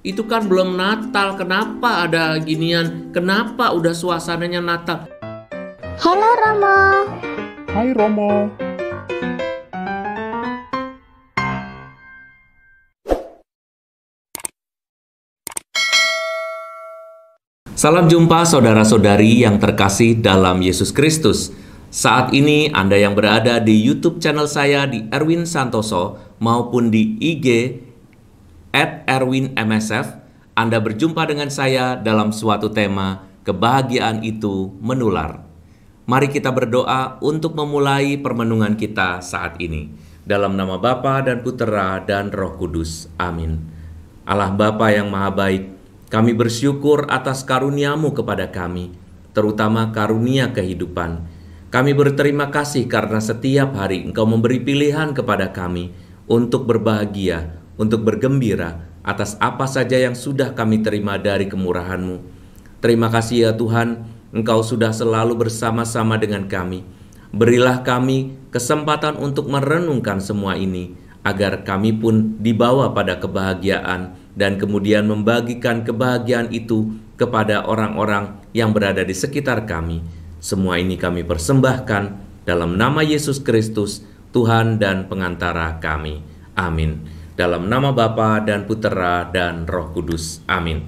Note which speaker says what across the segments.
Speaker 1: Itu kan belum Natal, kenapa ada ginian? Kenapa udah suasananya Natal?
Speaker 2: Halo Romo.
Speaker 3: Hai Romo.
Speaker 1: Salam jumpa saudara-saudari yang terkasih dalam Yesus Kristus. Saat ini Anda yang berada di YouTube channel saya di Erwin Santoso maupun di IG @erwinmsf, Anda berjumpa dengan saya dalam suatu tema kebahagiaan itu menular. Mari kita berdoa untuk memulai permenungan kita saat ini. Dalam nama Bapa dan Putera dan Roh Kudus. Amin. Allah Bapa yang Maha Baik, kami bersyukur atas karunia-Mu kepada kami, terutama karunia kehidupan. Kami berterima kasih karena setiap hari Engkau memberi pilihan kepada kami untuk berbahagia, untuk bergembira atas apa saja yang sudah kami terima dari kemurahan-Mu. Terima kasih ya Tuhan, Engkau sudah selalu bersama-sama dengan kami. Berilah kami kesempatan untuk merenungkan semua ini, agar kami pun dibawa pada kebahagiaan dan kemudian membagikan kebahagiaan itu kepada orang-orang yang berada di sekitar kami. Semua ini kami persembahkan dalam nama Yesus Kristus, Tuhan dan pengantara kami. Amin. Dalam nama Bapa dan Putera dan Roh Kudus. Amin.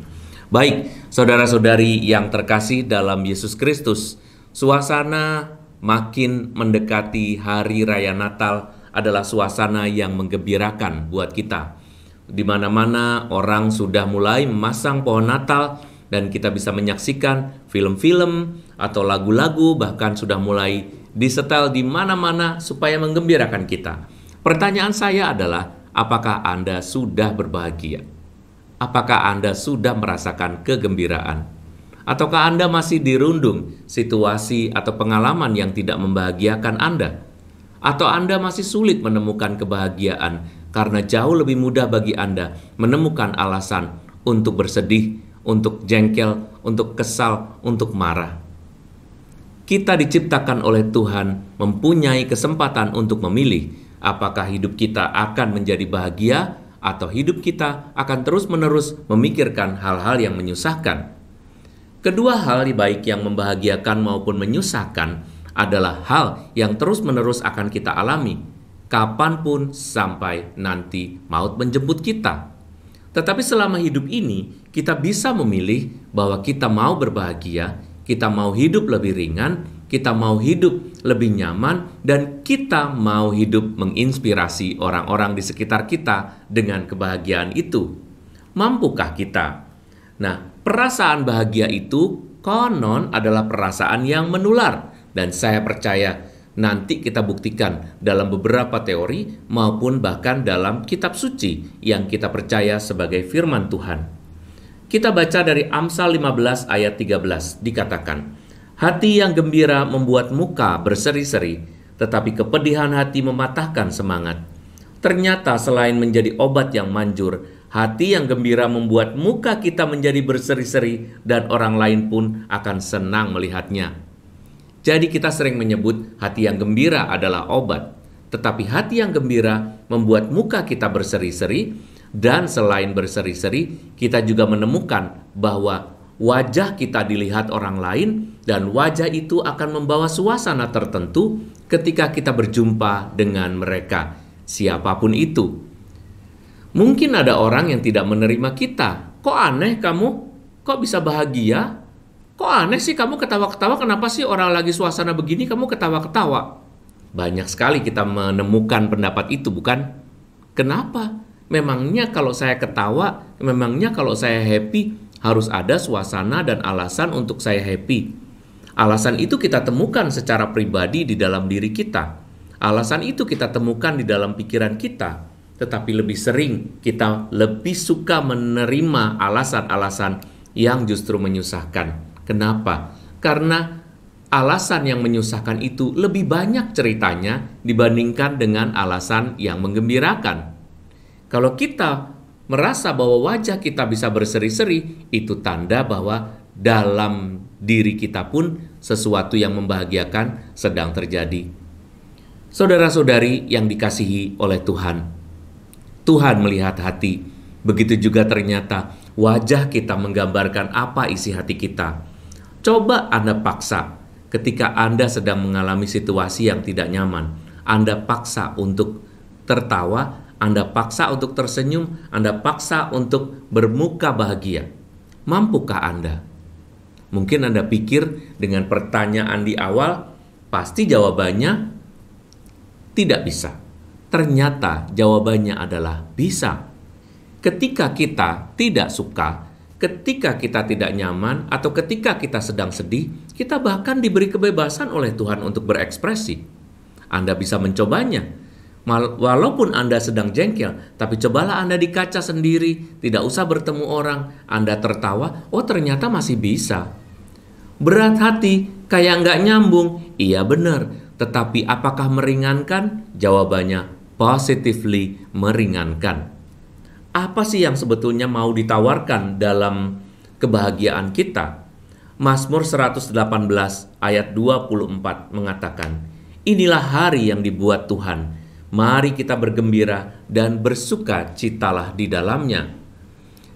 Speaker 1: Baik, saudara-saudari yang terkasih dalam Yesus Kristus, suasana makin mendekati hari raya Natal adalah suasana yang menggembirakan buat kita. Di mana-mana orang sudah mulai memasang pohon Natal dan kita bisa menyaksikan film-film atau lagu-lagu, bahkan sudah mulai disetel di mana-mana supaya menggembirakan kita. Pertanyaan saya adalah, apakah Anda sudah berbahagia? Apakah Anda sudah merasakan kegembiraan? Ataukah Anda masih dirundung situasi atau pengalaman yang tidak membahagiakan Anda? Atau Anda masih sulit menemukan kebahagiaan karena jauh lebih mudah bagi Anda menemukan alasan untuk bersedih, untuk jengkel, untuk kesal, untuk marah? Kita diciptakan oleh Tuhan mempunyai kesempatan untuk memilih apakah hidup kita akan menjadi bahagia atau hidup kita akan terus-menerus memikirkan hal-hal yang menyusahkan. Kedua hal baik yang membahagiakan maupun menyusahkan adalah hal yang terus-menerus akan kita alami, kapanpun sampai nanti maut menjemput kita. Tetapi selama hidup ini, kita bisa memilih bahwa kita mau berbahagia, kita mau hidup lebih ringan, kita mau hidup lebih nyaman, dan kita mau hidup menginspirasi orang-orang di sekitar kita dengan kebahagiaan itu. Mampukah kita? Nah, perasaan bahagia itu konon adalah perasaan yang menular, dan saya percaya nanti kita buktikan dalam beberapa teori maupun bahkan dalam kitab suci yang kita percaya sebagai firman Tuhan. Kita baca dari Amsal 15 ayat 13, dikatakan, "Hati yang gembira membuat muka berseri-seri, tetapi kepedihan hati mematahkan semangat." Ternyata selain menjadi obat yang manjur, hati yang gembira membuat muka kita menjadi berseri-seri dan orang lain pun akan senang melihatnya. Jadi kita sering menyebut hati yang gembira adalah obat, tetapi hati yang gembira membuat muka kita berseri-seri, dan selain berseri-seri, kita juga menemukan bahwa wajah kita dilihat orang lain dan wajah itu akan membawa suasana tertentu ketika kita berjumpa dengan mereka, siapapun itu. Mungkin ada orang yang tidak menerima kita. Kok aneh kamu? Kok bisa bahagia? Kok aneh sih kamu ketawa-ketawa? Kenapa sih orang lagi suasana begini kamu ketawa-ketawa? Banyak sekali kita menemukan pendapat itu, bukan? Kenapa? Memangnya kalau saya ketawa, memangnya kalau saya happy, harus ada suasana dan alasan untuk saya happy. Alasan itu kita temukan secara pribadi di dalam diri kita. Alasan itu kita temukan di dalam pikiran kita. Tetapi lebih sering kita lebih suka menerima alasan-alasan yang justru menyusahkan. Kenapa? Karena alasan yang menyusahkan itu lebih banyak ceritanya dibandingkan dengan alasan yang menggembirakan. Kalau kita merasa bahwa wajah kita bisa berseri-seri, itu tanda bahwa dalam diri kita pun sesuatu yang membahagiakan sedang terjadi. Saudara-saudari yang dikasihi oleh Tuhan, Tuhan melihat hati. Begitu juga ternyata Wajah kita menggambarkan apa isi hati kita. Coba Anda paksa ketika Anda sedang mengalami situasi yang tidak nyaman. Anda paksa untuk tertawa, Anda paksa untuk tersenyum, Anda paksa untuk bermuka bahagia. Mampukah Anda? Mungkin Anda pikir dengan pertanyaan di awal, pasti jawabannya tidak bisa. Ternyata jawabannya adalah bisa. Ketika kita tidak suka, ketika kita tidak nyaman, atau ketika kita sedang sedih, kita bahkan diberi kebebasan oleh Tuhan untuk berekspresi. Anda bisa mencobanya. Walaupun Anda sedang jengkel, tapi cobalah Anda di kaca sendiri, tidak usah bertemu orang, Anda tertawa, oh ternyata masih bisa. Berat hati, kayak nggak nyambung, iya benar, tetapi apakah meringankan? Jawabannya, positively meringankan. Apa sih yang sebetulnya mau ditawarkan dalam kebahagiaan kita? Mazmur 118 ayat 24 mengatakan, inilah hari yang dibuat Tuhan, mari kita bergembira dan bersuka citalah di dalamnya.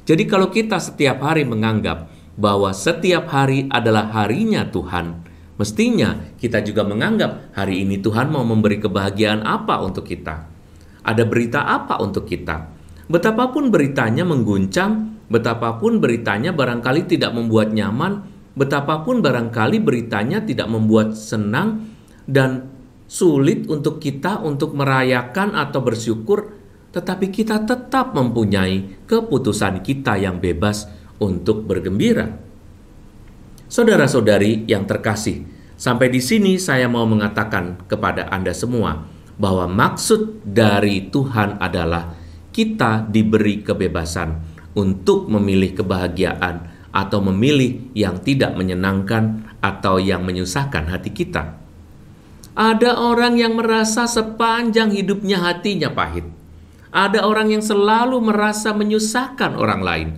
Speaker 1: Jadi kalau kita setiap hari menganggap bahwa setiap hari adalah harinya Tuhan, mestinya kita juga menganggap hari ini Tuhan mau memberi kebahagiaan apa untuk kita. Ada berita apa untuk kita. Betapapun beritanya mengguncang, betapapun beritanya barangkali tidak membuat nyaman, betapapun barangkali beritanya tidak membuat senang dan sulit untuk kita untuk merayakan atau bersyukur, tetapi kita tetap mempunyai keputusan kita yang bebas untuk bergembira. Saudara-saudari yang terkasih, sampai di sini saya mau mengatakan kepada Anda semua bahwa maksud dari Tuhan adalah kita diberi kebebasan untuk memilih kebahagiaan atau memilih yang tidak menyenangkan atau yang menyusahkan hati kita. Ada orang yang merasa sepanjang hidupnya hatinya pahit. Ada orang yang selalu merasa menyusahkan orang lain.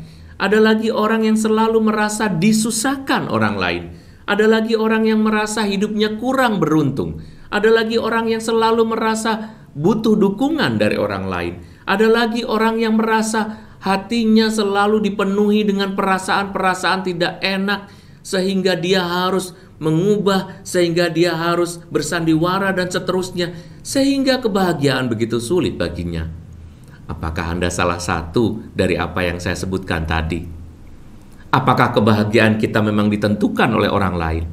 Speaker 1: Ada lagi orang yang selalu merasa disusahkan orang lain. Ada lagi orang yang merasa hidupnya kurang beruntung. Ada lagi orang yang selalu merasa butuh dukungan dari orang lain. Ada lagi orang yang merasa hatinya selalu dipenuhi dengan perasaan-perasaan tidak enak, sehingga dia harus mengubah, sehingga dia harus bersandiwara dan seterusnya, sehingga kebahagiaan begitu sulit baginya. Apakah Anda salah satu dari apa yang saya sebutkan tadi? Apakah kebahagiaan kita memang ditentukan oleh orang lain?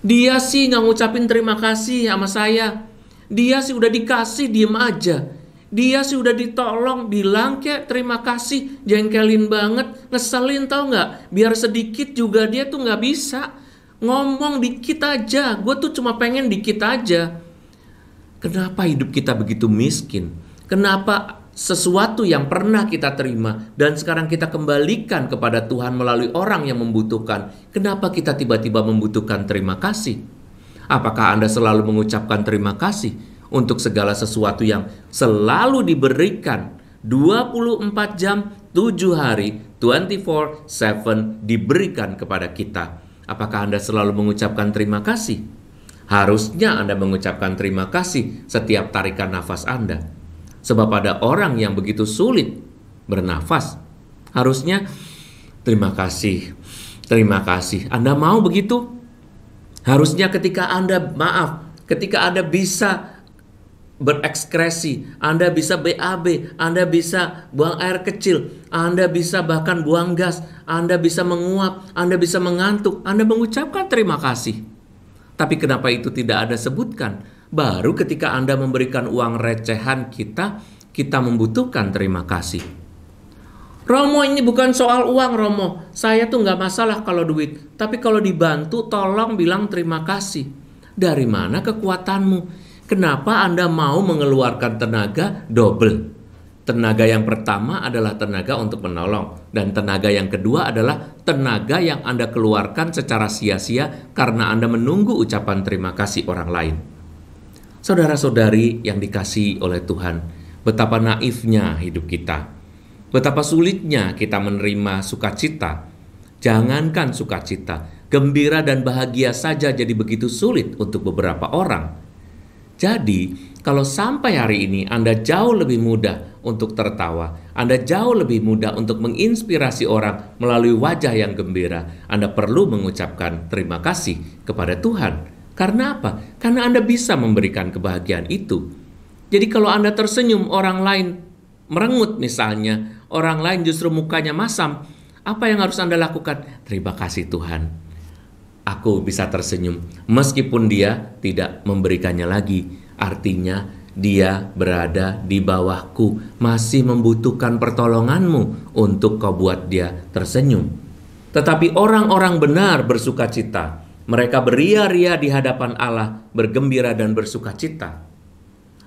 Speaker 1: Dia sih nggak ngucapin terima kasih sama saya. Dia sih udah dikasih, diem aja. Dia sih udah ditolong, bilang kayak terima kasih, jengkelin banget, ngeselin tau nggak? Biar sedikit juga dia tuh nggak bisa. Ngomong dikit aja, gue tuh cuma pengen dikit aja. Kenapa hidup kita begitu miskin? Kenapa sesuatu yang pernah kita terima dan sekarang kita kembalikan kepada Tuhan melalui orang yang membutuhkan? Kenapa kita tiba-tiba membutuhkan terima kasih? Apakah Anda selalu mengucapkan terima kasih untuk segala sesuatu yang selalu diberikan 24 jam, 7 hari, 24/7 diberikan kepada kita? Apakah Anda selalu mengucapkan terima kasih? Harusnya Anda mengucapkan terima kasih setiap tarikan nafas Anda. Sebab ada orang yang begitu sulit bernafas. Harusnya terima kasih, terima kasih. Anda mau begitu? Harusnya ketika ketika Anda bisa berekskresi, Anda bisa BAB, Anda bisa buang air kecil, Anda bisa bahkan buang gas, Anda bisa menguap, Anda bisa mengantuk, Anda mengucapkan terima kasih. Tapi kenapa itu tidak Anda sebutkan? Baru ketika Anda memberikan uang recehan kita membutuhkan terima kasih. Romo, ini bukan soal uang, Romo. Saya tuh nggak masalah kalau duit. Tapi kalau dibantu, tolong bilang terima kasih. Dari mana kekuatanmu? Kenapa Anda mau mengeluarkan tenaga double? Tenaga yang pertama adalah tenaga untuk menolong. Dan tenaga yang kedua adalah tenaga yang Anda keluarkan secara sia-sia karena Anda menunggu ucapan terima kasih orang lain. Saudara-saudari yang dikasihi oleh Tuhan, betapa naifnya hidup kita. Betapa sulitnya kita menerima sukacita. Jangankan sukacita, gembira dan bahagia saja jadi begitu sulit untuk beberapa orang. Jadi, kalau sampai hari ini Anda jauh lebih mudah untuk tertawa, Anda jauh lebih mudah untuk menginspirasi orang melalui wajah yang gembira, Anda perlu mengucapkan terima kasih kepada Tuhan. Karena apa? Karena Anda bisa memberikan kebahagiaan itu. Jadi kalau Anda tersenyum, orang lain merengut misalnya, orang lain justru mukanya masam, apa yang harus Anda lakukan? Terima kasih Tuhan, aku bisa tersenyum meskipun dia tidak memberikannya lagi. Artinya dia berada di bawahku, masih membutuhkan pertolonganmu untuk kau buat dia tersenyum. Tetapi orang-orang benar bersukacita. Mereka beria-ria di hadapan Allah, bergembira dan bersukacita.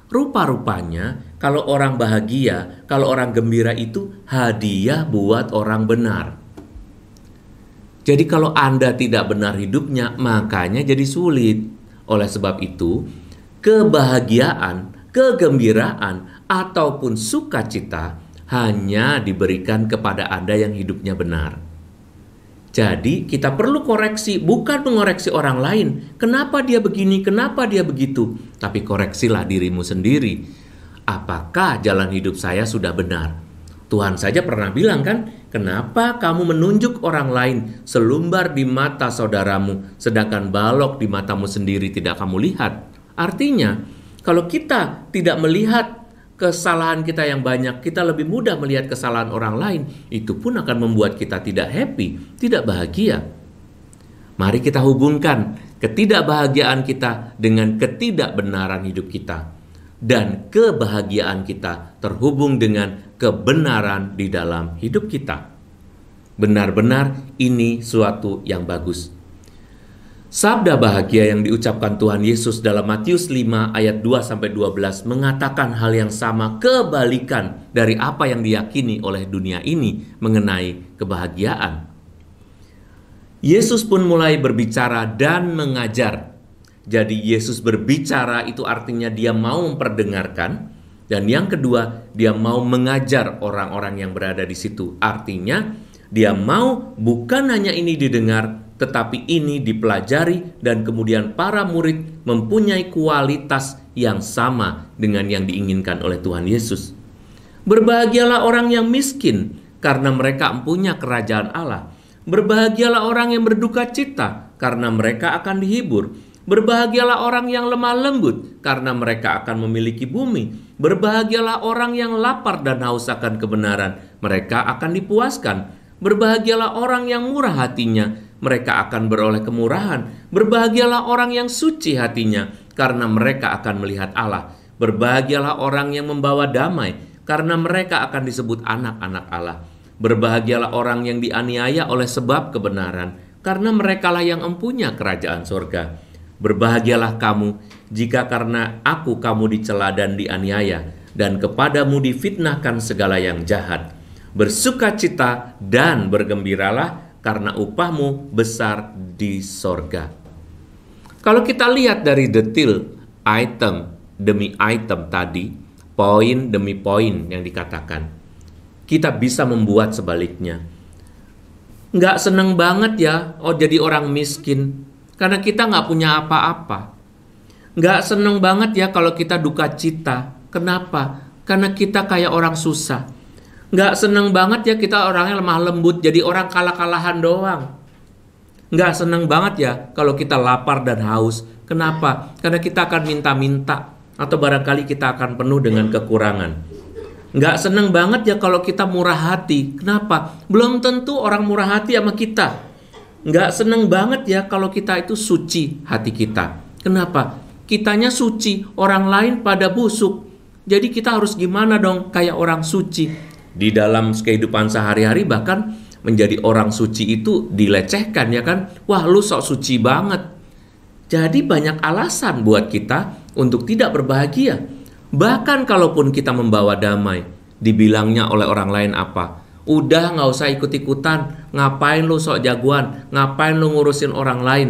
Speaker 1: Rupa-rupanya kalau orang bahagia, kalau orang gembira itu hadiah buat orang benar. Jadi kalau Anda tidak benar hidupnya, makanya jadi sulit. Oleh sebab itu, kebahagiaan, kegembiraan, ataupun sukacita hanya diberikan kepada Anda yang hidupnya benar. Jadi kita perlu koreksi, bukan mengoreksi orang lain. Kenapa dia begini, kenapa dia begitu? Tapi koreksilah dirimu sendiri. Apakah jalan hidup saya sudah benar? Tuhan saja pernah bilang kan, kenapa kamu menunjuk orang lain selumbar di mata saudaramu, sedangkan balok di matamu sendiri tidak kamu lihat? Artinya, kalau kita tidak melihat kesalahan kita yang banyak, kita lebih mudah melihat kesalahan orang lain. Itu pun akan membuat kita tidak happy, tidak bahagia. Mari kita hubungkan ketidakbahagiaan kita dengan ketidakbenaran hidup kita. Dan kebahagiaan kita terhubung dengan kebenaran di dalam hidup kita. Benar-benar ini suatu yang bagus. Sabda bahagia yang diucapkan Tuhan Yesus dalam Matius 5 ayat 2-12 mengatakan hal yang sama, kebalikan dari apa yang diyakini oleh dunia ini mengenai kebahagiaan. Yesus pun mulai berbicara dan mengajar. Jadi Yesus berbicara itu artinya dia mau memperdengarkan, dan yang kedua dia mau mengajar orang-orang yang berada di situ. Artinya dia mau bukan hanya ini didengar, tetapi ini dipelajari dan kemudian para murid mempunyai kualitas yang sama dengan yang diinginkan oleh Tuhan Yesus. Berbahagialah orang yang miskin karena mereka mempunyai kerajaan Allah. Berbahagialah orang yang berduka cita karena mereka akan dihibur. Berbahagialah orang yang lemah lembut karena mereka akan memiliki bumi. Berbahagialah orang yang lapar dan haus akan kebenaran, mereka akan dipuaskan. Berbahagialah orang yang murah hatinya, mereka akan beroleh kemurahan. Berbahagialah orang yang suci hatinya, karena mereka akan melihat Allah. Berbahagialah orang yang membawa damai, karena mereka akan disebut anak-anak Allah. Berbahagialah orang yang dianiaya oleh sebab kebenaran, karena merekalah yang mempunyai kerajaan surga. Berbahagialah kamu jika karena aku kamu dicela dan dianiaya, dan kepadamu difitnahkan segala yang jahat. Bersukacita dan bergembiralah karena upahmu besar di sorga. Kalau kita lihat dari detail item demi item tadi, poin demi poin yang dikatakan, kita bisa membuat sebaliknya. Nggak seneng banget ya, jadi orang miskin, karena kita nggak punya apa-apa. Nggak seneng banget ya kalau kita duka cita. Kenapa? Karena kita kayak orang susah. Nggak seneng banget ya kita orangnya lemah lembut, jadi orang kalah-kalahan doang. Nggak seneng banget ya kalau kita lapar dan haus. Kenapa? Karena kita akan minta-minta, atau barangkali kita akan penuh dengan kekurangan. Nggak seneng banget ya kalau kita murah hati. Kenapa? Belum tentu orang murah hati sama kita. Nggak seneng banget ya kalau kita itu suci hati kita. Kenapa? Kitanya suci, orang lain pada busuk. Jadi kita harus gimana dong kayak orang suci? Di dalam kehidupan sehari-hari bahkan menjadi orang suci itu dilecehkan ya kan. Wah lu sok suci banget. Jadi banyak alasan buat kita untuk tidak berbahagia. Bahkan kalaupun kita membawa damai, dibilangnya oleh orang lain apa? Udah gak usah ikut-ikutan, ngapain lu sok jagoan, ngapain lu ngurusin orang lain.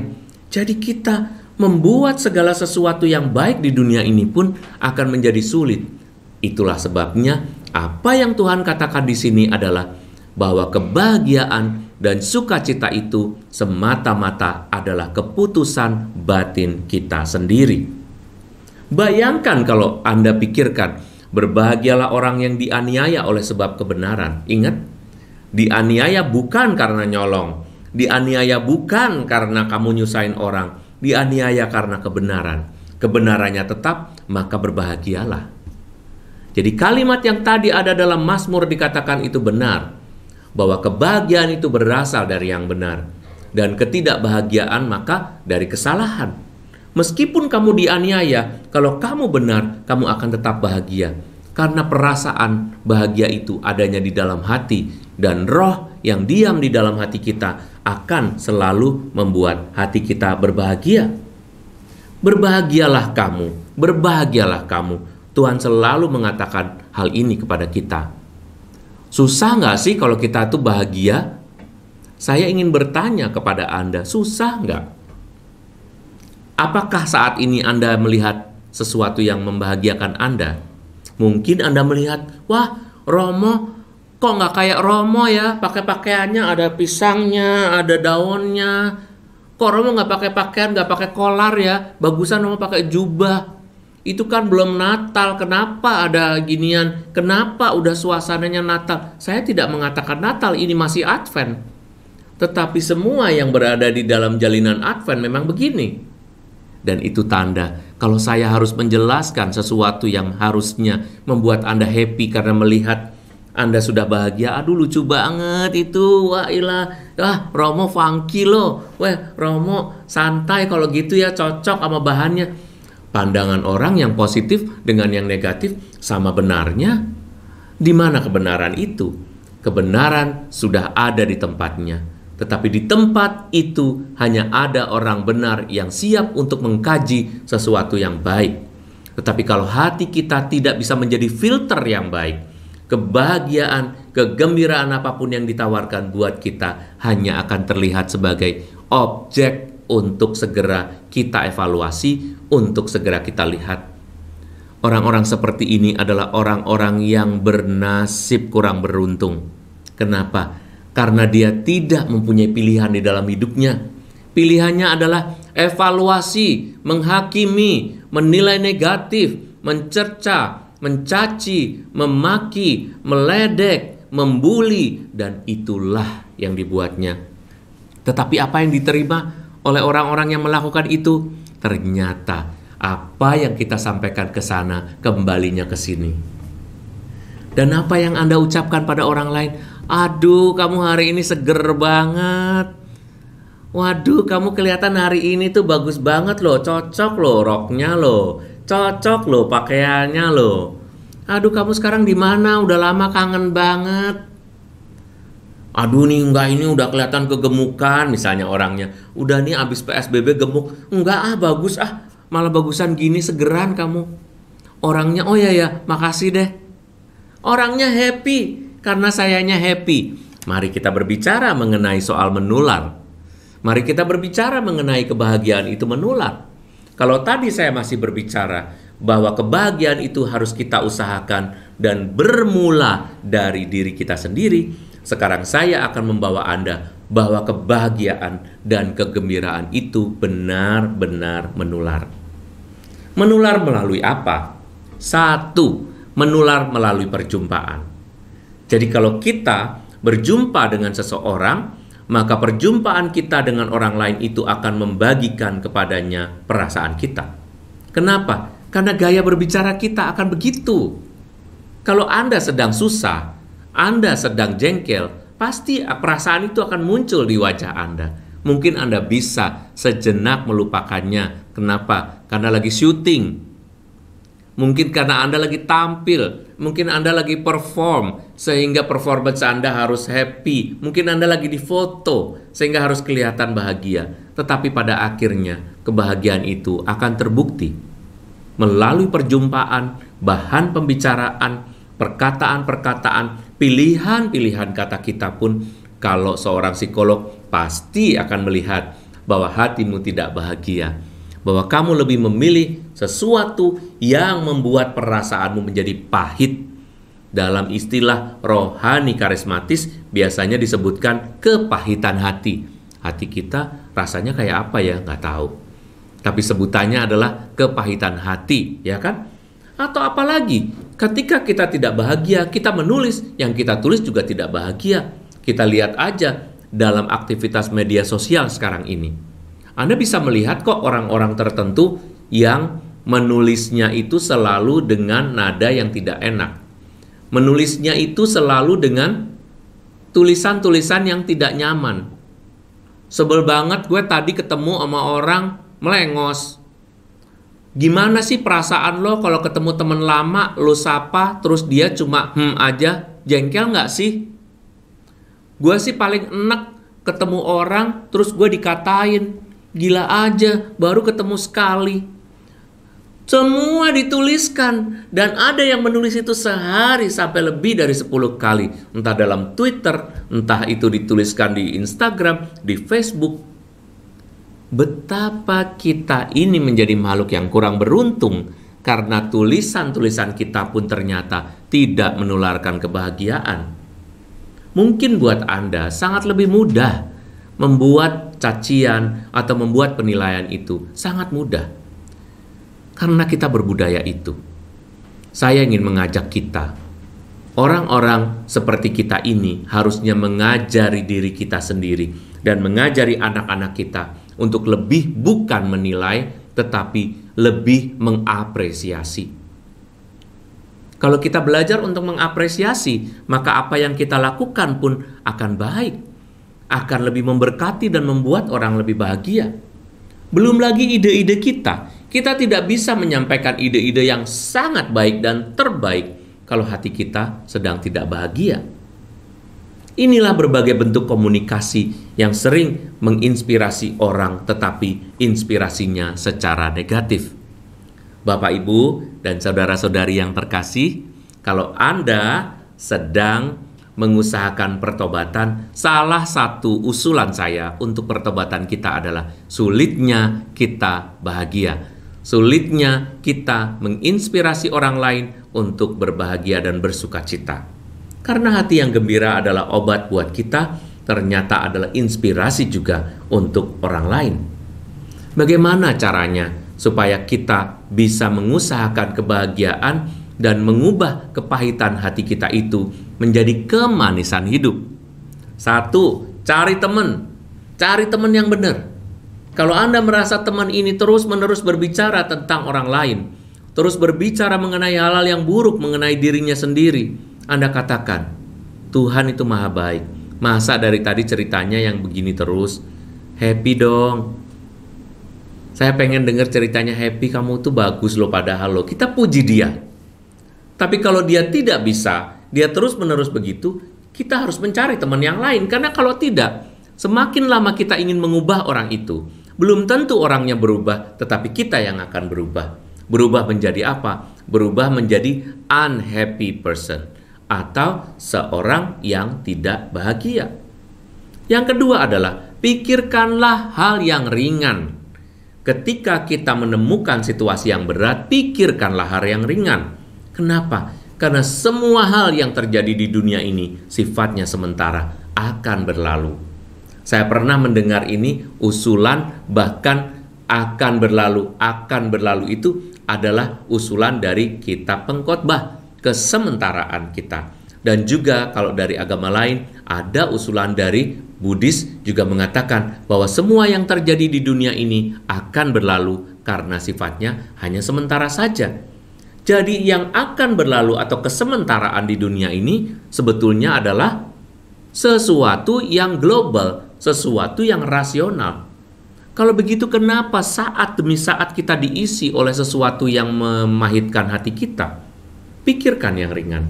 Speaker 1: Jadi kita membuat segala sesuatu yang baik di dunia ini pun akan menjadi sulit. Itulah sebabnya apa yang Tuhan katakan di sini adalah bahwa kebahagiaan dan sukacita itu semata-mata adalah keputusan batin kita sendiri. Bayangkan kalau Anda pikirkan, berbahagialah orang yang dianiaya oleh sebab kebenaran. Ingat, dianiaya bukan karena nyolong, dianiaya bukan karena kamu nyusahin orang, dianiaya karena kebenaran. Kebenarannya tetap, maka berbahagialah. Jadi kalimat yang tadi ada dalam Mazmur dikatakan itu benar, bahwa kebahagiaan itu berasal dari yang benar, dan ketidakbahagiaan maka dari kesalahan. Meskipun kamu dianiaya, kalau kamu benar, kamu akan tetap bahagia. Karena perasaan bahagia itu adanya di dalam hati, dan roh yang diam di dalam hati kita akan selalu membuat hati kita berbahagia. Berbahagialah kamu, berbahagialah kamu. Tuhan selalu mengatakan hal ini kepada kita. Susah nggak sih kalau kita tuh bahagia? Saya ingin bertanya kepada Anda, susah nggak? Apakah saat ini Anda melihat sesuatu yang membahagiakan Anda? Mungkin Anda melihat, wah Romo kok nggak kayak Romo ya? Pakai pakaiannya ada pisangnya, ada daunnya. Kok Romo nggak pakai pakaian, nggak pakai kolar ya? Bagusan Romo pakai jubah. Itu kan belum Natal, kenapa ada ginian? Kenapa udah suasananya Natal? Saya tidak mengatakan Natal, ini masih Advent. Tetapi semua yang berada di dalam jalinan Advent memang begini. Dan itu tanda kalau saya harus menjelaskan sesuatu yang harusnya membuat Anda happy karena melihat Anda sudah bahagia. Aduh lucu banget itu, wah ilah, Romo funky loh. Wah Romo santai kalau gitu ya, cocok sama bahannya. Pandangan orang yang positif dengan yang negatif sama benarnya. Di mana kebenaran itu? Kebenaran sudah ada di tempatnya. Tetapi di tempat itu hanya ada orang benar yang siap untuk mengkaji sesuatu yang baik. Tetapi kalau hati kita tidak bisa menjadi filter yang baik, kebahagiaan, kegembiraan apapun yang ditawarkan buat kita hanya akan terlihat sebagai objek untuk segera kita evaluasi, untuk segera kita lihat. Orang-orang seperti ini adalah orang-orang yang bernasib kurang beruntung. Kenapa? Karena dia tidak mempunyai pilihan di dalam hidupnya. Pilihannya adalah evaluasi, menghakimi, menilai negatif, mencerca, mencaci, memaki, meledek, membuli, dan itulah yang dibuatnya. Tetapi apa yang diterima oleh orang-orang yang melakukan itu? Ternyata apa yang kita sampaikan ke sana kembalinya ke sini. Dan apa yang Anda ucapkan pada orang lain? Aduh, kamu hari ini seger banget. Waduh, kamu kelihatan hari ini tuh bagus banget loh, cocok loh roknya loh, cocok loh pakaiannya loh. Aduh, kamu sekarang di mana? Udah lama kangen banget. Aduh nih enggak, ini udah kelihatan kegemukan misalnya orangnya. Udah nih abis PSBB gemuk. Enggak bagus malah bagusan gini, segeran kamu. Orangnya oh ya makasih deh. Orangnya happy karena sayanya happy. Mari kita berbicara mengenai soal menular. Mari kita berbicara mengenai kebahagiaan itu menular. Kalau tadi saya masih berbicara bahwa kebahagiaan itu harus kita usahakan dan bermula dari diri kita sendiri. Sekarang saya akan membawa Anda bahwa kebahagiaan dan kegembiraan itu benar-benar menular. Menular melalui apa? Satu, menular melalui perjumpaan. Jadi kalau kita berjumpa dengan seseorang, maka perjumpaan kita dengan orang lain itu akan membagikan kepadanya perasaan kita. Kenapa? Karena gaya berbicara kita akan begitu. Kalau Anda sedang susah, Anda sedang jengkel, pasti perasaan itu akan muncul di wajah Anda. Mungkin Anda bisa sejenak melupakannya. Kenapa? Karena lagi syuting. Mungkin karena Anda lagi tampil. Mungkin Anda lagi perform, sehingga performance Anda harus happy. Mungkin Anda lagi difoto, sehingga harus kelihatan bahagia. Tetapi pada akhirnya, kebahagiaan itu akan terbukti melalui perjumpaan, bahan pembicaraan, perkataan-perkataan, pilihan-pilihan kata kita pun. Kalau seorang psikolog pasti akan melihat bahwa hatimu tidak bahagia, bahwa kamu lebih memilih sesuatu yang membuat perasaanmu menjadi pahit. Dalam istilah rohani karismatis biasanya disebutkan kepahitan hati. Hati kita rasanya kayak apa ya? Nggak tahu. tapi sebutannya adalah kepahitan hati, ya kan? Atau apalagi, ketika kita tidak bahagia, kita menulis, yang kita tulis juga tidak bahagia. Kita lihat aja dalam aktivitas media sosial sekarang ini. Anda bisa melihat kok orang-orang tertentu yang menulisnya itu selalu dengan nada yang tidak enak. Menulisnya itu selalu dengan tulisan-tulisan yang tidak nyaman. Sebel banget gue tadi ketemu sama orang melengos. Gimana sih perasaan lo kalau ketemu temen lama, lo sapa, terus dia cuma aja, jengkel nggak sih? Gue sih paling enek ketemu orang, terus gue dikatain, gila aja, baru ketemu sekali. Semua dituliskan, dan ada yang menulis itu sehari sampai lebih dari 10 kali. Entah dalam Twitter, entah itu dituliskan di Instagram, di Facebook. Betapa kita ini menjadi makhluk yang kurang beruntung, karena tulisan-tulisan kita pun ternyata tidak menularkan kebahagiaan. Mungkin buat Anda sangat lebih mudah membuat cacian atau membuat penilaian itu, sangat mudah. Karena kita berbudaya itu. Saya ingin mengajak kita, orang-orang seperti kita ini harusnya mengajari diri kita sendiri dan mengajari anak-anak kita untuk lebih bukan menilai, tetapi lebih mengapresiasi. Kalau kita belajar untuk mengapresiasi, maka apa yang kita lakukan pun akan baik, akan lebih memberkati dan membuat orang lebih bahagia. Belum lagi ide-ide kita. Kita tidak bisa menyampaikan ide-ide yang sangat baik dan terbaik kalau hati kita sedang tidak bahagia. Inilah berbagai bentuk komunikasi yang sering menginspirasi orang, tetapi inspirasinya secara negatif. Bapak, Ibu, dan saudara-saudari yang terkasih, kalau Anda sedang mengusahakan pertobatan, salah satu usulan saya untuk pertobatan kita adalah sulitnya kita bahagia. Sulitnya kita menginspirasi orang lain untuk berbahagia dan bersukacita. Karena hati yang gembira adalah obat buat kita, ternyata adalah inspirasi juga untuk orang lain. Bagaimana caranya supaya kita bisa mengusahakan kebahagiaan dan mengubah kepahitan hati kita itu menjadi kemanisan hidup? 1, cari teman yang benar. Kalau Anda merasa teman ini terus-menerus berbicara tentang orang lain, terus berbicara mengenai hal-hal yang buruk mengenai dirinya sendiri, Anda katakan, Tuhan itu maha baik. Masa dari tadi ceritanya yang begini terus? Happy dong. Saya pengen dengar ceritanya happy, kamu tuh bagus loh padahal loh. Kita puji dia. Tapi kalau dia tidak bisa, dia terus-menerus begitu, kita harus mencari teman yang lain. Karena kalau tidak, semakin lama kita ingin mengubah orang itu, belum tentu orangnya berubah, tetapi kita yang akan berubah. Berubah menjadi apa? Berubah menjadi unhappy person, atau seorang yang tidak bahagia. Yang kedua adalah, pikirkanlah hal yang ringan. Ketika kita menemukan situasi yang berat, pikirkanlah hal yang ringan. Kenapa? Karena semua hal yang terjadi di dunia ini sifatnya sementara, akan berlalu. Saya pernah mendengar ini usulan, bahkan akan berlalu itu adalah usulan dari kitab Pengkhotbah, kesementaraan kita. Dan juga kalau dari agama lain ada usulan dari Buddhis juga mengatakan bahwa semua yang terjadi di dunia ini akan berlalu karena sifatnya hanya sementara saja. Jadi yang akan berlalu atau kesementaraan di dunia ini sebetulnya adalah sesuatu yang global, sesuatu yang rasional. Kalau begitu, kenapa saat demi saat kita diisi oleh sesuatu yang memahitkan hati kita? Pikirkan yang ringan.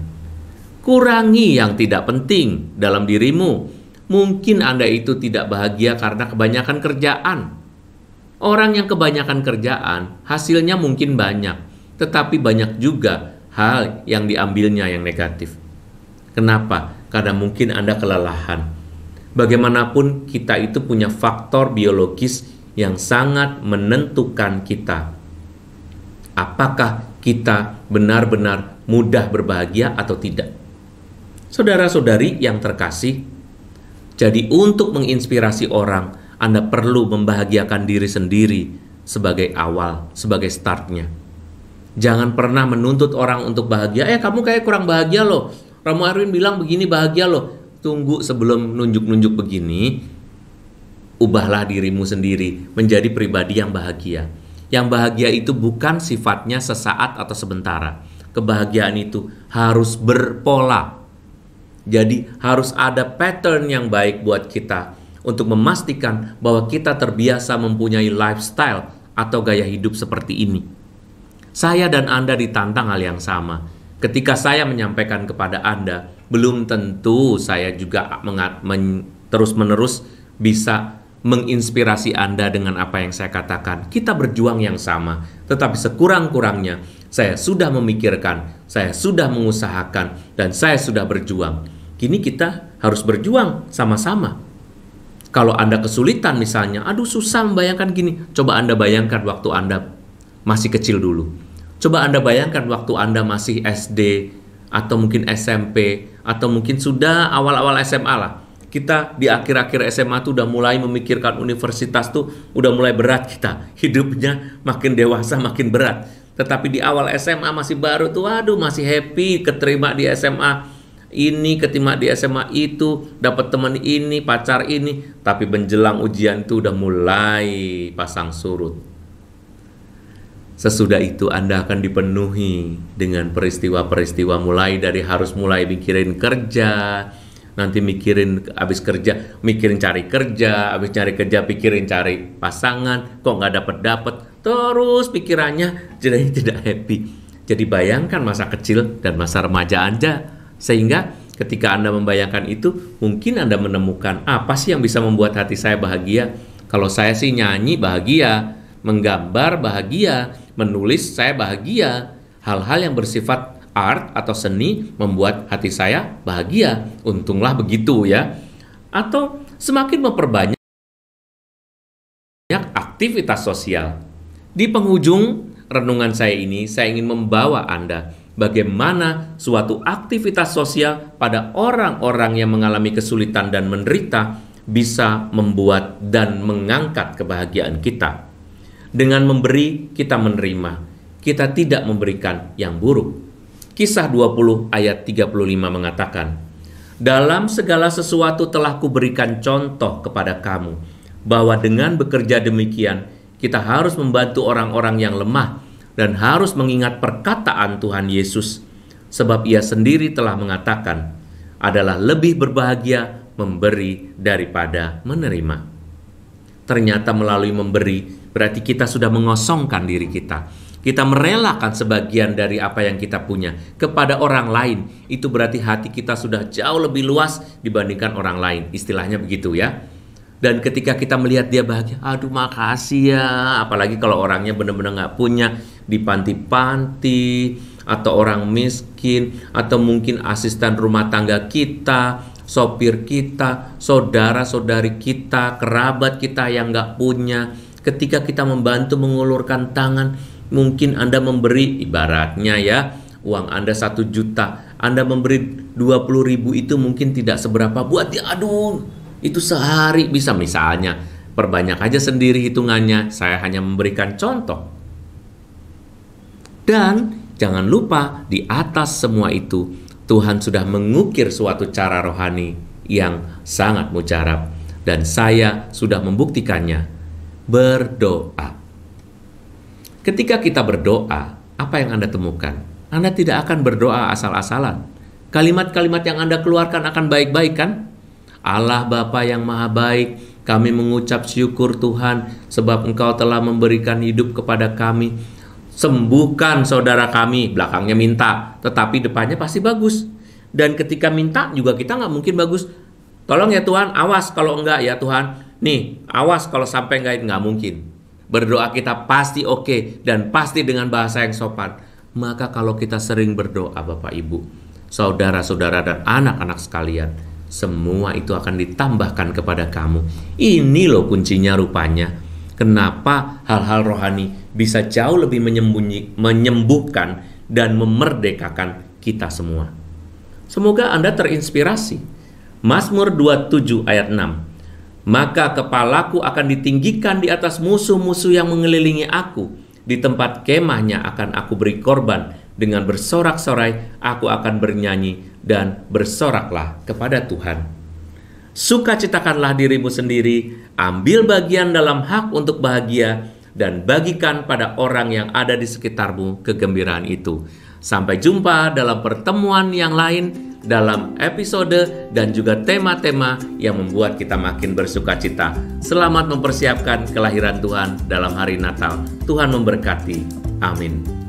Speaker 1: Kurangi yang tidak penting dalam dirimu. Mungkin Anda itu tidak bahagia karena kebanyakan kerjaan. Orang yang kebanyakan kerjaan, hasilnya mungkin banyak, tetapi banyak juga hal yang diambilnya yang negatif. Kenapa? Karena mungkin Anda kelelahan. Bagaimanapun kita itu punya faktor biologis yang sangat menentukan kita. Apakah kita benar-benar mudah berbahagia atau tidak? Saudara-saudari yang terkasih, jadi untuk menginspirasi orang, Anda perlu membahagiakan diri sendiri sebagai awal, sebagai startnya. Jangan pernah menuntut orang untuk bahagia. Kamu kayak kurang bahagia loh. Romo Erwin bilang begini bahagia loh. Tunggu sebelum nunjuk-nunjuk begini. Ubahlah dirimu sendiri menjadi pribadi yang bahagia. Yang bahagia itu bukan sifatnya sesaat atau sementara. Kebahagiaan itu harus berpola. Jadi harus ada pattern yang baik buat kita untuk memastikan bahwa kita terbiasa mempunyai lifestyle atau gaya hidup seperti ini. Saya dan Anda ditantang hal yang sama. Ketika saya menyampaikan kepada Anda, belum tentu saya juga terus-menerus bisa menginspirasi Anda dengan apa yang saya katakan. Kita berjuang yang sama, tetapi sekurang-kurangnya saya sudah memikirkan, saya sudah mengusahakan, dan saya sudah berjuang. Kini kita harus berjuang sama-sama. Kalau Anda kesulitan misalnya, susah membayangkan gini. Coba Anda bayangkan waktu Anda masih kecil dulu. Coba Anda bayangkan waktu Anda masih SD, atau mungkin SMP, atau mungkin sudah awal-awal SMA lah. Kita di akhir-akhir SMA tuh udah mulai memikirkan universitas tuh udah mulai berat kita. Hidupnya makin dewasa makin berat. Tetapi di awal SMA masih baru tuh, masih happy keterima di SMA ini, keterima di SMA itu, dapat teman ini, pacar ini. Tapi menjelang ujian itu udah mulai pasang surut. Sesudah itu Anda akan dipenuhi dengan peristiwa-peristiwa, mulai dari harus mulai mikirin kerja, nanti mikirin habis kerja, mikirin cari kerja, habis cari kerja pikirin cari pasangan, kok nggak dapet, terus pikirannya jadi tidak happy. Jadi bayangkan masa kecil dan masa remaja Anda, sehingga ketika Anda membayangkan itu, mungkin Anda menemukan apa sih yang bisa membuat hati saya bahagia. Kalau saya sih nyanyi bahagia, menggambar bahagia, menulis saya bahagia. Hal-hal yang bersifat art atau seni membuat hati saya bahagia. Untunglah begitu ya. Atau semakin memperbanyak aktivitas sosial. Di penghujung renungan saya ini, saya ingin membawa Anda bagaimana suatu aktivitas sosial pada orang-orang yang mengalami kesulitan dan menderita bisa membuat dan mengangkat kebahagiaan kita. Dengan memberi, kita menerima. Kita tidak memberikan yang buruk. Kisah 20 ayat 35 mengatakan, dalam segala sesuatu telah kuberikan contoh kepada kamu, bahwa dengan bekerja demikian, kita harus membantu orang-orang yang lemah dan harus mengingat perkataan Tuhan Yesus, sebab ia sendiri telah mengatakan, adalah lebih berbahagia memberi daripada menerima. Ternyata melalui memberi, berarti kita sudah mengosongkan diri kita. Kita merelakan sebagian dari apa yang kita punya kepada orang lain. Itu berarti hati kita sudah jauh lebih luas dibandingkan orang lain. Istilahnya begitu ya. Dan ketika kita melihat dia bahagia, makasih ya. Apalagi kalau orangnya benar-benar gak punya, di panti-panti, atau orang miskin, atau mungkin asisten rumah tangga kita, sopir kita, saudara-saudari kita, kerabat kita yang gak punya. Ketika kita membantu mengulurkan tangan, mungkin Anda memberi, ibaratnya ya, uang Anda 1 juta, Anda memberi 20.000 itu mungkin tidak seberapa buat dia. Itu sehari bisa, misalnya perbanyak aja sendiri hitungannya. Saya hanya memberikan contoh. Dan jangan lupa, di atas semua itu Tuhan sudah mengukir suatu cara rohani yang sangat mujarab, dan saya sudah membuktikannya. Berdoa. Ketika kita berdoa, apa yang Anda temukan? Anda tidak akan berdoa asal-asalan. Kalimat-kalimat yang Anda keluarkan akan baik-baik kan? Allah Bapa yang Maha Baik, kami mengucap syukur Tuhan, sebab Engkau telah memberikan hidup kepada kami. Sembuhkan saudara kami, belakangnya minta, tetapi depannya pasti bagus. Dan ketika minta juga kita nggak mungkin bagus. Tolong ya Tuhan, awas kalau enggak ya Tuhan. Nih, awas kalau sampai nggak mungkin. Berdoa kita pasti oke, dan pasti dengan bahasa yang sopan. Maka kalau kita sering berdoa Bapak Ibu, saudara-saudara dan anak-anak sekalian, semua itu akan ditambahkan kepada kamu. Ini loh kuncinya rupanya. Kenapa hal-hal rohani bisa jauh lebih menyembuhkan dan memerdekakan kita semua. Semoga Anda terinspirasi. Mazmur 27 ayat 6. Maka kepalaku akan ditinggikan di atas musuh-musuh yang mengelilingi aku. Di tempat kemahnya akan aku beri korban. Dengan bersorak-sorai aku akan bernyanyi dan bersoraklah kepada Tuhan. Sukacitakanlah dirimu sendiri, ambil bagian dalam hak untuk bahagia, dan bagikan pada orang yang ada di sekitarmu kegembiraan itu. Sampai jumpa dalam pertemuan yang lain, dalam episode dan juga tema-tema yang membuat kita makin bersukacita. Selamat mempersiapkan kelahiran Tuhan dalam hari Natal. Tuhan memberkati. Amin.